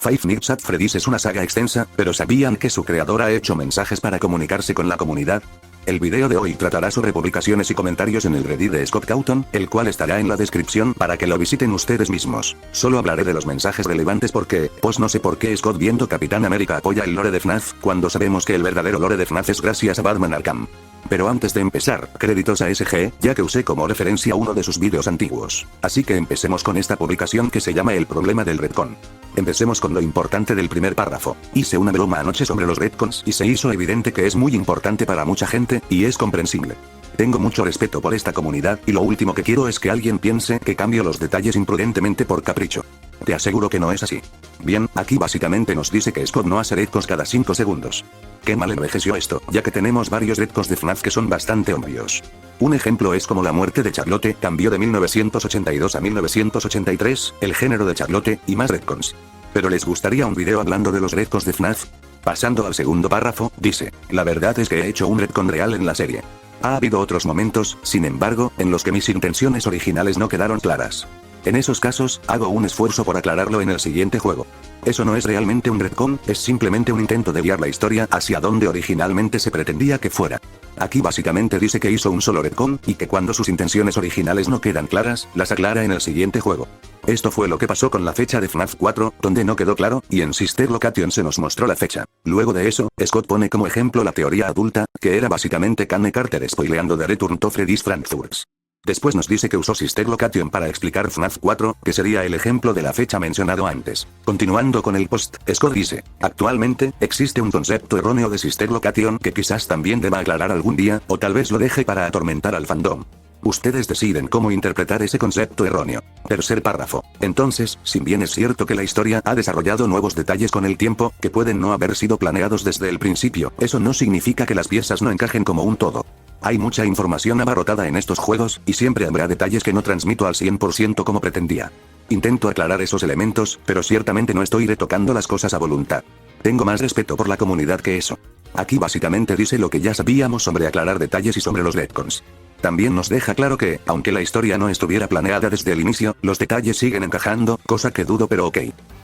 Five Nights at Freddy's es una saga extensa, pero ¿sabían que su creador ha hecho mensajes para comunicarse con la comunidad? El video de hoy tratará sobre publicaciones y comentarios en el Reddit de Scott Cawthon, el cual estará en la descripción para que lo visiten ustedes mismos. Solo hablaré de los mensajes relevantes porque, pues no sé por qué Scott viendo Capitán América apoya el lore de FNAF, cuando sabemos que el verdadero lore de FNAF es gracias a Batman Arkham. Pero antes de empezar, créditos a SG, ya que usé como referencia uno de sus vídeos antiguos. Así que empecemos con esta publicación que se llama El problema del retcon. Empecemos con lo importante del primer párrafo. Hice una broma anoche sobre los retcons y se hizo evidente que es muy importante para mucha gente, y es comprensible. Tengo mucho respeto por esta comunidad, y lo último que quiero es que alguien piense que cambio los detalles imprudentemente por capricho. Te aseguro que no es así. Bien, aquí básicamente nos dice que Scott no hace retcons cada 5 segundos. Qué mal envejeció esto, ya que tenemos varios retcons de FNAF que son bastante obvios. Un ejemplo es como la muerte de Charlotte, cambió de 1982 a 1983, el género de Charlotte, y más retcons. Pero ¿les gustaría un video hablando de los retcons de FNAF? Pasando al segundo párrafo, dice, la verdad es que he hecho un retcon real en la serie. Ha habido otros momentos, sin embargo, en los que mis intenciones originales no quedaron claras. En esos casos, hago un esfuerzo por aclararlo en el siguiente juego. Eso no es realmente un retcon, es simplemente un intento de guiar la historia hacia donde originalmente se pretendía que fuera. Aquí básicamente dice que hizo un solo retcon, y que cuando sus intenciones originales no quedan claras, las aclara en el siguiente juego. Esto fue lo que pasó con la fecha de FNAF 4, donde no quedó claro, y en Sister Location se nos mostró la fecha. Luego de eso, Scott pone como ejemplo la teoría adulta, que era básicamente Kane Carter spoileando The Return to Freddy's Frankfurt. Después nos dice que usó Sister Location para explicar FNAF 4, que sería el ejemplo de la fecha mencionado antes. Continuando con el post, Scott dice, actualmente, existe un concepto erróneo de Sister Location que quizás también deba aclarar algún día, o tal vez lo deje para atormentar al fandom. Ustedes deciden cómo interpretar ese concepto erróneo. Tercer párrafo. Entonces, si bien es cierto que la historia ha desarrollado nuevos detalles con el tiempo, que pueden no haber sido planeados desde el principio, eso no significa que las piezas no encajen como un todo. Hay mucha información abarrotada en estos juegos, y siempre habrá detalles que no transmito al 100% como pretendía. Intento aclarar esos elementos, pero ciertamente no estoy retocando las cosas a voluntad. Tengo más respeto por la comunidad que eso. Aquí básicamente dice lo que ya sabíamos sobre aclarar detalles y sobre los retcons. También nos deja claro que, aunque la historia no estuviera planeada desde el inicio, los detalles siguen encajando, cosa que dudo pero ok.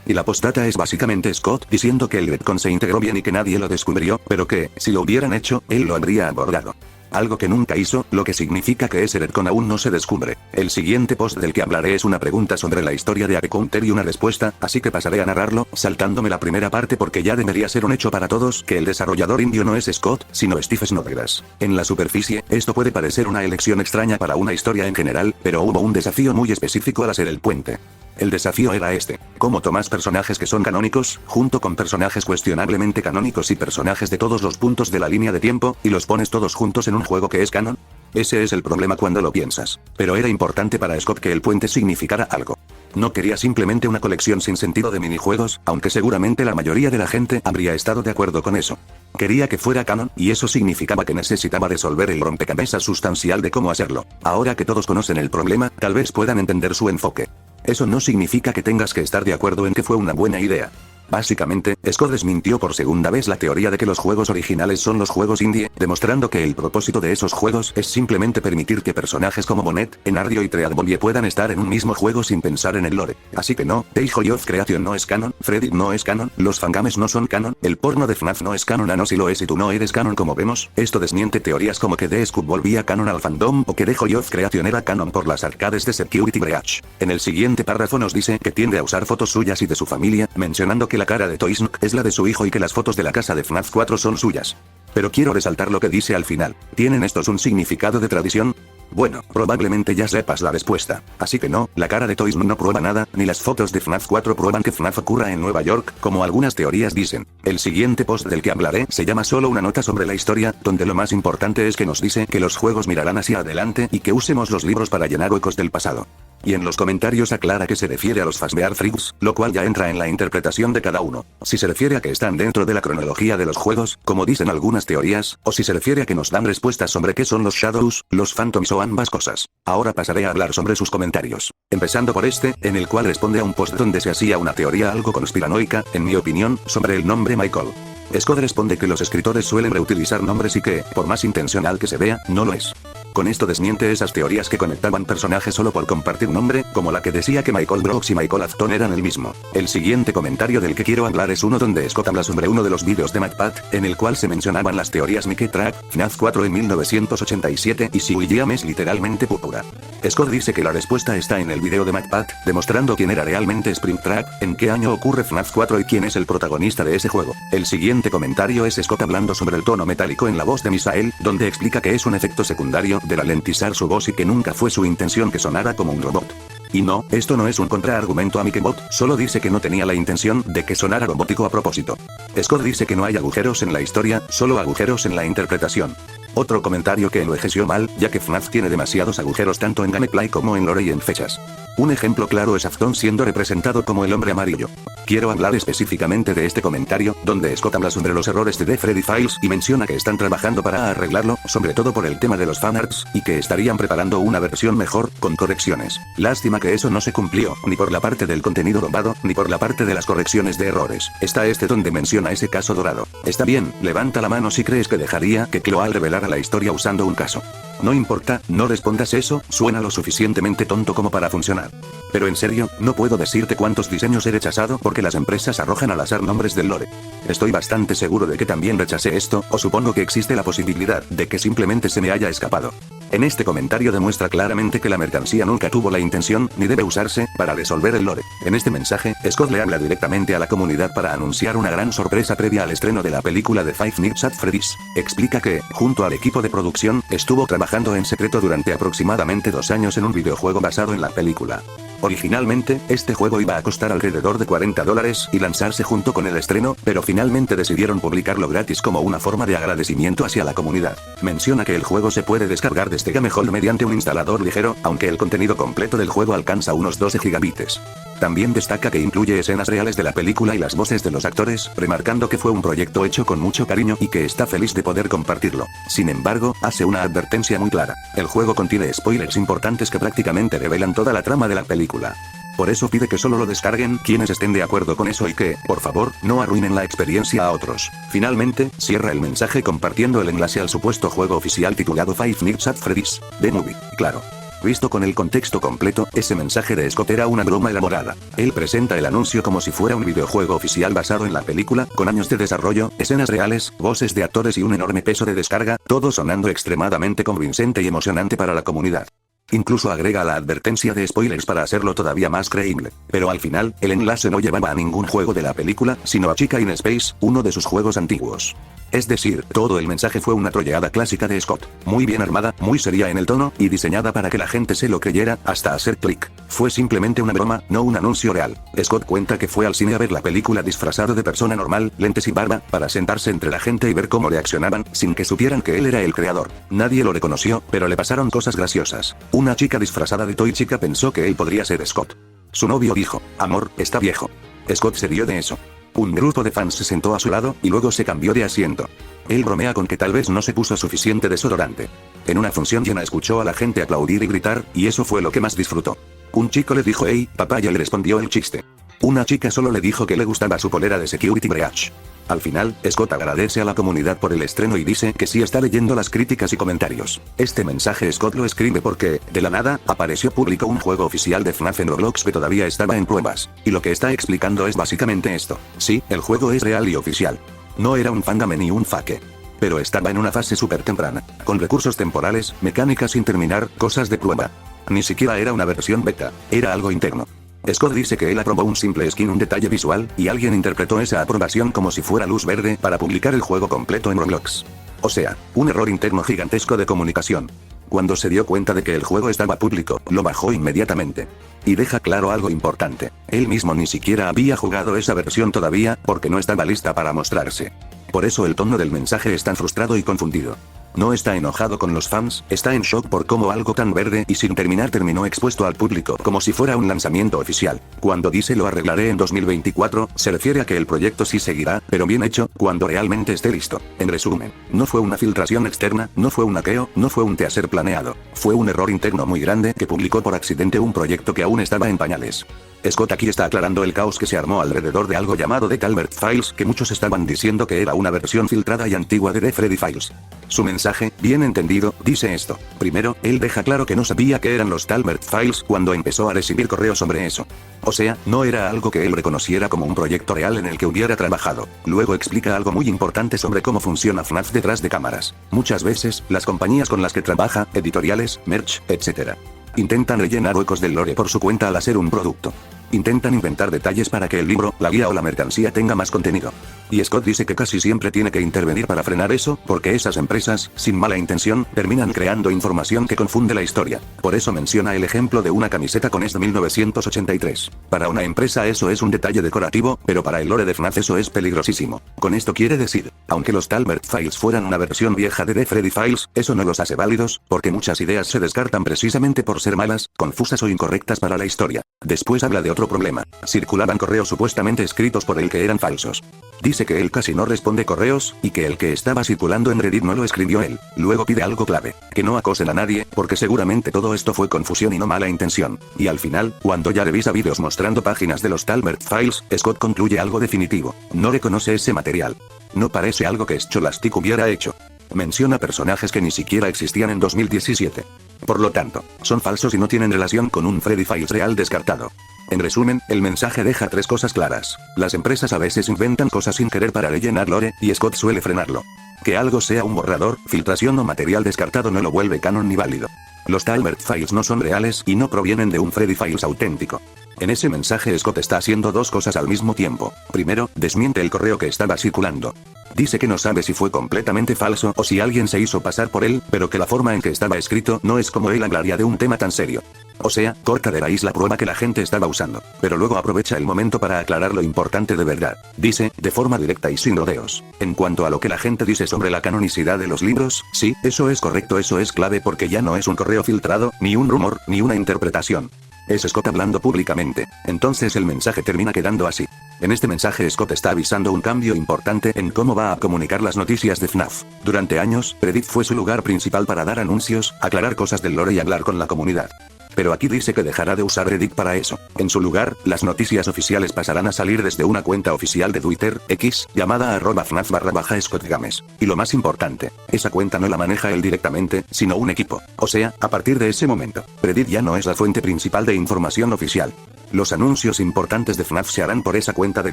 Y la postdata es básicamente Scott diciendo que el retcon se integró bien y que nadie lo descubrió, pero que, si lo hubieran hecho, él lo habría abordado. Algo que nunca hizo, lo que significa que ese retcon aún no se descubre. El siguiente post del que hablaré es una pregunta sobre la historia de Counter y una respuesta, así que pasaré a narrarlo, saltándome la primera parte porque ya debería ser un hecho para todos que el desarrollador indio no es Scott, sino Steve Snodgrass. En la superficie, esto puede parecer una elección extraña para una historia en general, pero hubo un desafío muy específico al hacer el puente. El desafío era este. ¿Cómo tomas personajes que son canónicos, junto con personajes cuestionablemente canónicos y personajes de todos los puntos de la línea de tiempo, y los pones todos juntos en un juego que es canon? Ese es el problema cuando lo piensas. Pero era importante para Scott que el puente significara algo. No quería simplemente una colección sin sentido de minijuegos, aunque seguramente la mayoría de la gente habría estado de acuerdo con eso. Quería que fuera canon, y eso significaba que necesitaba resolver el rompecabezas sustancial de cómo hacerlo. Ahora que todos conocen el problema, tal vez puedan entender su enfoque. Eso no significa que tengas que estar de acuerdo en que fue una buena idea. Básicamente, Scott desmintió por segunda vez la teoría de que los juegos originales son los juegos indie, demostrando que el propósito de esos juegos es simplemente permitir que personajes como Bonnet, Enardio y Treadbollie puedan estar en un mismo juego sin pensar en el lore. Así que no, Tale of Creation no es canon, Freddy no es canon, los fangames no son canon, el porno de FNAF no es canon, no si lo es y tú no eres canon como vemos. Esto desmiente teorías como que The Scoop volvía canon al fandom o que The Joy of Creation era canon por las arcades de Security Breach. En el siguiente párrafo nos dice que tiende a usar fotos suyas y de su familia, mencionando que la cara de Toys es la de su hijo y que las fotos de la casa de FNAF 4 son suyas. Pero quiero resaltar lo que dice al final. ¿Tienen estos un significado de tradición? Bueno, probablemente ya sepas la respuesta. Así que no, la cara de Toys no prueba nada, ni las fotos de FNAF 4 prueban que FNAF ocurra en Nueva York, como algunas teorías dicen. El siguiente post del que hablaré se llama Solo una nota sobre la historia, donde lo más importante es que nos dice que los juegos mirarán hacia adelante y que usemos los libros para llenar huecos del pasado. Y en los comentarios aclara que se refiere a los Fazbear Freaks, lo cual ya entra en la interpretación de cada uno. Si se refiere a que están dentro de la cronología de los juegos, como dicen algunas teorías, o si se refiere a que nos dan respuestas sobre qué son los Shadows, los Phantoms o ambas cosas. Ahora pasaré a hablar sobre sus comentarios. Empezando por este, en el cual responde a un post donde se hacía una teoría algo conspiranoica, en mi opinión, sobre el nombre Michael. Scott responde que los escritores suelen reutilizar nombres y que, por más intencional que se vea, no lo es. Con esto desmiente esas teorías que conectaban personajes solo por compartir nombre, como la que decía que Michael Brooks y Michael Afton eran el mismo. El siguiente comentario del que quiero hablar es uno donde Scott habla sobre uno de los vídeos de MatPat, en el cual se mencionaban las teorías Mickey Track, FNAF 4 en 1987 y si William es literalmente púrpura. Scott dice que la respuesta está en el video de MatPat, demostrando quién era realmente Springtrap, en qué año ocurre FNAF 4 y quién es el protagonista de ese juego. El siguiente comentario es Scott hablando sobre el tono metálico en la voz de Misael, donde explica que es un efecto secundario de ralentizar su voz y que nunca fue su intención que sonara como un robot. Y no, esto no es un contraargumento a MikeBot, solo dice que no tenía la intención de que sonara robótico a propósito. Scott dice que no hay agujeros en la historia, solo agujeros en la interpretación. Otro comentario que lo ejerció mal, ya que FNAF tiene demasiados agujeros tanto en gameplay como en lore y en fechas. Un ejemplo claro es Afton siendo representado como el hombre amarillo. Quiero hablar específicamente de este comentario, donde Scott habla sobre los errores de The Freddy Files y menciona que están trabajando para arreglarlo, sobre todo por el tema de los fanarts, y que estarían preparando una versión mejor, con correcciones. Lástima que eso no se cumplió, ni por la parte del contenido robado, ni por la parte de las correcciones de errores. Está donde menciona ese caso dorado. Está bien, levanta la mano si crees que dejaría que Chloal revelara la historia usando un caso. No importa, no respondas eso, suena lo suficientemente tonto como para funcionar. Pero en serio, no puedo decirte cuántos diseños he rechazado porque las empresas arrojan al azar nombres del lore. Estoy bastante seguro de que también rechacé esto, o supongo que existe la posibilidad de que simplemente se me haya escapado. En este comentario demuestra claramente que la mercancía nunca tuvo la intención, ni debe usarse, para resolver el lore. En este mensaje, Scott le habla directamente a la comunidad para anunciar una gran sorpresa previa al estreno de la película de Five Nights at Freddy's. Explica que, junto al equipo de producción, estuvo trabajando en secreto durante aproximadamente 2 años en un videojuego basado en la película. Originalmente, este juego iba a costar alrededor de $40 y lanzarse junto con el estreno, pero finalmente decidieron publicarlo gratis como una forma de agradecimiento hacia la comunidad. Menciona que el juego se puede descargar desde GameHole mediante un instalador ligero, aunque el contenido completo del juego alcanza unos 12 gigabytes. También destaca que incluye escenas reales de la película y las voces de los actores, remarcando que fue un proyecto hecho con mucho cariño y que está feliz de poder compartirlo. Sin embargo, hace una advertencia muy clara. El juego contiene spoilers importantes que prácticamente revelan toda la trama de la película. Por eso pide que solo lo descarguen quienes estén de acuerdo con eso y que, por favor, no arruinen la experiencia a otros. Finalmente, cierra el mensaje compartiendo el enlace al supuesto juego oficial titulado Five Nights at Freddy's, The Movie. Claro. Visto con el contexto completo, ese mensaje de Scott era una broma elaborada. Él presenta el anuncio como si fuera un videojuego oficial basado en la película, con años de desarrollo, escenas reales, voces de actores y un enorme peso de descarga, todo sonando extremadamente convincente y emocionante para la comunidad. Incluso agrega la advertencia de spoilers para hacerlo todavía más creíble. Pero al final, el enlace no llevaba a ningún juego de la película, sino a Chica in Space, uno de sus juegos antiguos. Es decir, todo el mensaje fue una trolleada clásica de Scott, muy bien armada, muy seria en el tono, y diseñada para que la gente se lo creyera, hasta hacer clic. Fue simplemente una broma, no un anuncio real. Scott cuenta que fue al cine a ver la película disfrazado de persona normal, lentes y barba, para sentarse entre la gente y ver cómo reaccionaban, sin que supieran que él era el creador. Nadie lo reconoció, pero le pasaron cosas graciosas. Una chica disfrazada de Toy Chica pensó que él podría ser Scott. Su novio dijo, amor, está viejo. Scott se rió de eso. Un grupo de fans se sentó a su lado, y luego se cambió de asiento. Él bromea con que tal vez no se puso suficiente desodorante. En una función llena escuchó a la gente aplaudir y gritar, y eso fue lo que más disfrutó. Un chico le dijo hey, papá, y él respondió el chiste. Una chica solo le dijo que le gustaba su polera de Security Breach. Al final, Scott agradece a la comunidad por el estreno y dice que sí está leyendo las críticas y comentarios. Este mensaje Scott lo escribe porque, de la nada, apareció público un juego oficial de FNAF en Roblox que todavía estaba en pruebas. Y lo que está explicando es básicamente esto. Sí, el juego es real y oficial. No era un fangame ni un fake. Pero estaba en una fase súper temprana, con recursos temporales, mecánicas sin terminar, cosas de prueba. Ni siquiera era una versión beta, era algo interno. Scott dice que él aprobó un simple skin, un detalle visual, y alguien interpretó esa aprobación como si fuera luz verde para publicar el juego completo en Roblox. O sea, un error interno gigantesco de comunicación. Cuando se dio cuenta de que el juego estaba público, lo bajó inmediatamente. Y deja claro algo importante, él mismo ni siquiera había jugado esa versión todavía, porque no estaba lista para mostrarse. Por eso el tono del mensaje es tan frustrado y confundido. No está enojado con los fans, está en shock por cómo algo tan verde y sin terminar terminó expuesto al público como si fuera un lanzamiento oficial. Cuando dice lo arreglaré en 2024, se refiere a que el proyecto sí seguirá, pero bien hecho, cuando realmente esté listo. En resumen, no fue una filtración externa, no fue un hackeo, no fue un teaser planeado. Fue un error interno muy grande que publicó por accidente un proyecto que aún estaba en pañales. Scott aquí está aclarando el caos que se armó alrededor de algo llamado The Talbert Files, que muchos estaban diciendo que era una versión filtrada y antigua de The Freddy Files. Su mensaje, bien entendido, dice esto. Primero, él deja claro que no sabía que eran los Talbert Files cuando empezó a recibir correos sobre eso. O sea, no era algo que él reconociera como un proyecto real en el que hubiera trabajado. Luego explica algo muy importante sobre cómo funciona FNAF detrás de cámaras. Muchas veces, las compañías con las que trabaja, editoriales, merch, etc. intentan rellenar huecos del lore por su cuenta al hacer un producto. Intentan inventar detalles para que el libro, la guía o la mercancía tenga más contenido. Y Scott dice que casi siempre tiene que intervenir para frenar eso, porque esas empresas, sin mala intención, terminan creando información que confunde la historia. Por eso menciona el ejemplo de una camiseta con de 1983. Para una empresa eso es un detalle decorativo, pero para el lore de FNAF eso es peligrosísimo. Con esto quiere decir, aunque los Talbert Files fueran una versión vieja de The Freddy Files, eso no los hace válidos, porque muchas ideas se descartan precisamente por ser malas, confusas o incorrectas para la historia. Después habla de otro problema. Circulaban correos supuestamente escritos por él que eran falsos. Dice que él casi no responde correos, y que el que estaba circulando en Reddit no lo escribió él. Luego pide algo clave. Que no acosen a nadie, porque seguramente todo esto fue confusión y no mala intención. Y al final, cuando ya revisa vídeos mostrando páginas de los Talbert Files, Scott concluye algo definitivo. No reconoce ese material. No parece algo que Scholastic hubiera hecho. Menciona personajes que ni siquiera existían en 2017. Por lo tanto, son falsos y no tienen relación con un Freddy Files real descartado. En resumen, el mensaje deja tres cosas claras. Las empresas a veces inventan cosas sin querer para rellenar lore, y Scott suele frenarlo. Que algo sea un borrador, filtración o material descartado no lo vuelve canon ni válido. Los Talbert Files no son reales y no provienen de un Freddy Files auténtico. En ese mensaje Scott está haciendo dos cosas al mismo tiempo. Primero, desmiente el correo que estaba circulando. Dice que no sabe si fue completamente falso o si alguien se hizo pasar por él, pero que la forma en que estaba escrito no es como él hablaría de un tema tan serio. O sea, corta de raíz la prueba que la gente estaba usando. Pero luego aprovecha el momento para aclarar lo importante de verdad. Dice, de forma directa y sin rodeos. En cuanto a lo que la gente dice sobre la canonicidad de los libros, sí, eso es correcto, eso es clave porque ya no es un correo filtrado, ni un rumor, ni una interpretación. Es Scott hablando públicamente. Entonces el mensaje termina quedando así. En este mensaje Scott está avisando un cambio importante en cómo va a comunicar las noticias de FNAF. Durante años, Reddit fue su lugar principal para dar anuncios, aclarar cosas del lore y hablar con la comunidad. Pero aquí dice que dejará de usar Reddit para eso. En su lugar, las noticias oficiales pasarán a salir desde una cuenta oficial de Twitter, X, llamada @FNAF_ScottGames. Y lo más importante, esa cuenta no la maneja él directamente, sino un equipo. O sea, a partir de ese momento, Reddit ya no es la fuente principal de información oficial. Los anuncios importantes de FNAF se harán por esa cuenta de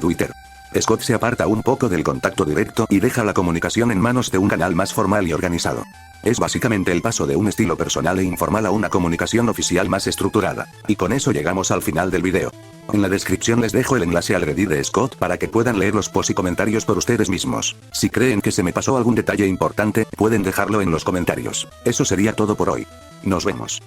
Twitter. Scott se aparta un poco del contacto directo y deja la comunicación en manos de un canal más formal y organizado. Es básicamente el paso de un estilo personal e informal a una comunicación oficial más estructurada. Y con eso llegamos al final del video. En la descripción les dejo el enlace al Reddit de Scott para que puedan leer los posts y comentarios por ustedes mismos. Si creen que se me pasó algún detalle importante, pueden dejarlo en los comentarios. Eso sería todo por hoy. Nos vemos.